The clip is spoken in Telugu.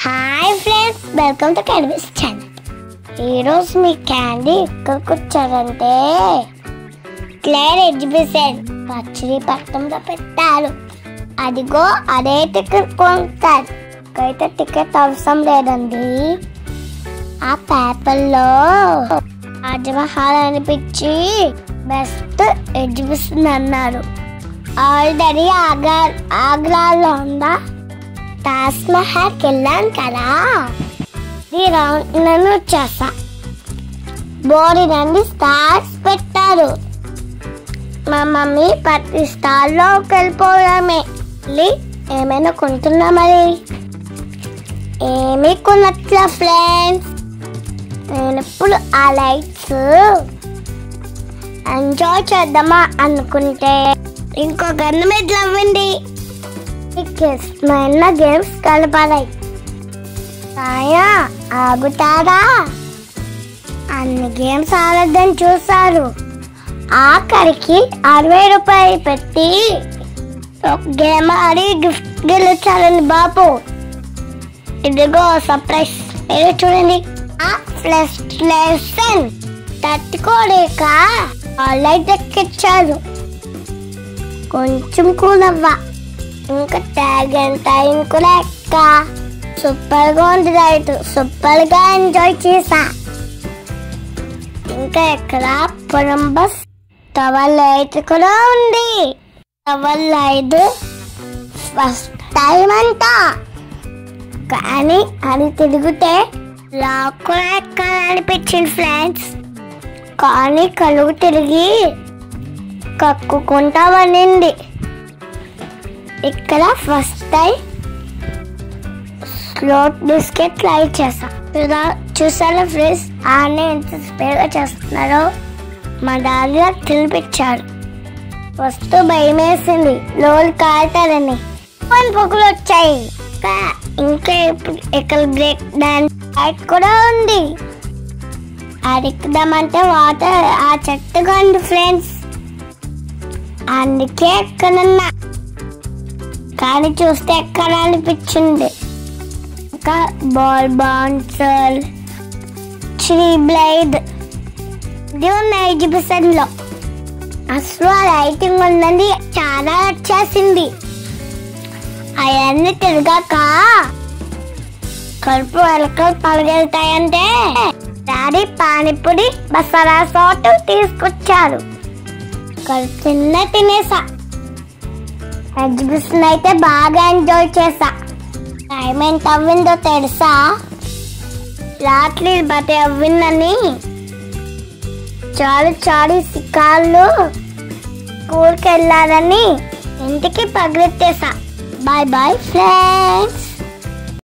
Hi friends, welcome to candies channel. ఈరోజు మీ క్యాండీ ఎక్కడికి వచ్చారంటే క్లేర్ ఎగ్జిబిషన్ మచిలీపట్నంలో పెట్టారు. అదిగో అదే టికెట్ కొంటారు. అయితే టికెట్ అవసరం లేదండి. ఆ పేపర్లో తాజ్మహల్ అనిపించి బెస్ట్ ఎగ్జిబిషన్ అన్నారు. ఆల్రెడీ ఆగ్రాలో ఉందా తాజ్మహల్కి వెళ్ళాను కదా, ఈ రౌండ్ వచ్చేసా. బోర్డు నుండి స్టార్స్ పెట్టారు. మా మమ్మీ ప్రతి స్టార్లోకి వెళ్ళిపోయామే. ఏమైనా కొంటున్నా మరి ఏమీ కొనట్లా ఫ్రెండ్స్. నేను ఇప్పుడు ఆ లైట్స్ ఎంజాయ్ చేద్దామా అనుకుంటే ఇంకో గన్ను మీద నవ్వండి. ఇష్టమైన గేమ్స్ కలపాలి. ఆగుతారా? అన్ని గేమ్స్ ఆడద్దని చూశారు. ఆఖరికి 60 రూపాయలు పెట్టి ఒక గేమ్ ఆడి గిఫ్ట్ గెలిచాలని బాబు. ఇదిగో సర్ప్రైజ్, మీరు చూడండి. ఫ్లెషన్ తట్టుకోలేక ఆన్లైన్ ఎక్కిచ్చారు. కొంచెం కూలవ్వా, ఇంకా ట్యాగ్ టైం కూడా ఎక్క. సూపర్ గా ఉంది రైట్, సూపర్ గా ఎంజాయ్ చేసా. ఇంకా ఎక్కడ కొలంబస్ టవర్ లైట్ కూడా ఉంది. టవర్ లైట్ ఫస్ట్ టైం అంట, కానీ అది తిరిగితే లాక్ కూడా ఎక్కాలనిపించింది ఫ్రెండ్స్. కానీ కలుగు తిరిగి కక్కుకుంటా పడింది. ఇక్కడ first time slot biscuit try చేసా. చూసారా ఫ్రెండ్స్, ఆయన ఎంత స్పీడ్గా చేస్తున్నారో. మా డాడీ తినిపించారు. వస్తూ భయం వేసింది, లోలు కాలుతారని. పొక్కులు వచ్చాయి. ఇంకా ఇక్కడ బ్రేక్ డాన్స్ కూడా ఉంది. అది ఎక్కుదామంటే వాటర్ ఆ చెట్టుగా ఉంది ఫ్రెండ్స్. అందుకే ఎక్కడన్నా, కానీ చూస్తే ఎక్కడ అనిపించింది. ఇంకా బాల్ బౌన్సర్, ట్రీ బ్లేడ్ ఇది ఉన్నాయి ఎగ్జిబిషన్ లో. అసలు ఆ లైటింగ్ ఉన్నది చాలా వచ్చేసింది. అవన్నీ తిరగాక కలుపు వెలకలు పలగెళ్తాయంటే డాడీ పానీపూరి మసాలా సాట్ తీసుకొచ్చారు. చిన్న తినేసా. ఎగ్జిబిషన్ అయితే బాగా ఎంజాయ్ చేసా. టైం ఎంత అవ్విందో తెలుసా? రాత్రి బతి అవ్విందని చాలు సిక్కాళ్ళు స్కూల్కి వెళ్ళాలని ఇంటికి పగిలెత్తేసా. Bye bye friends.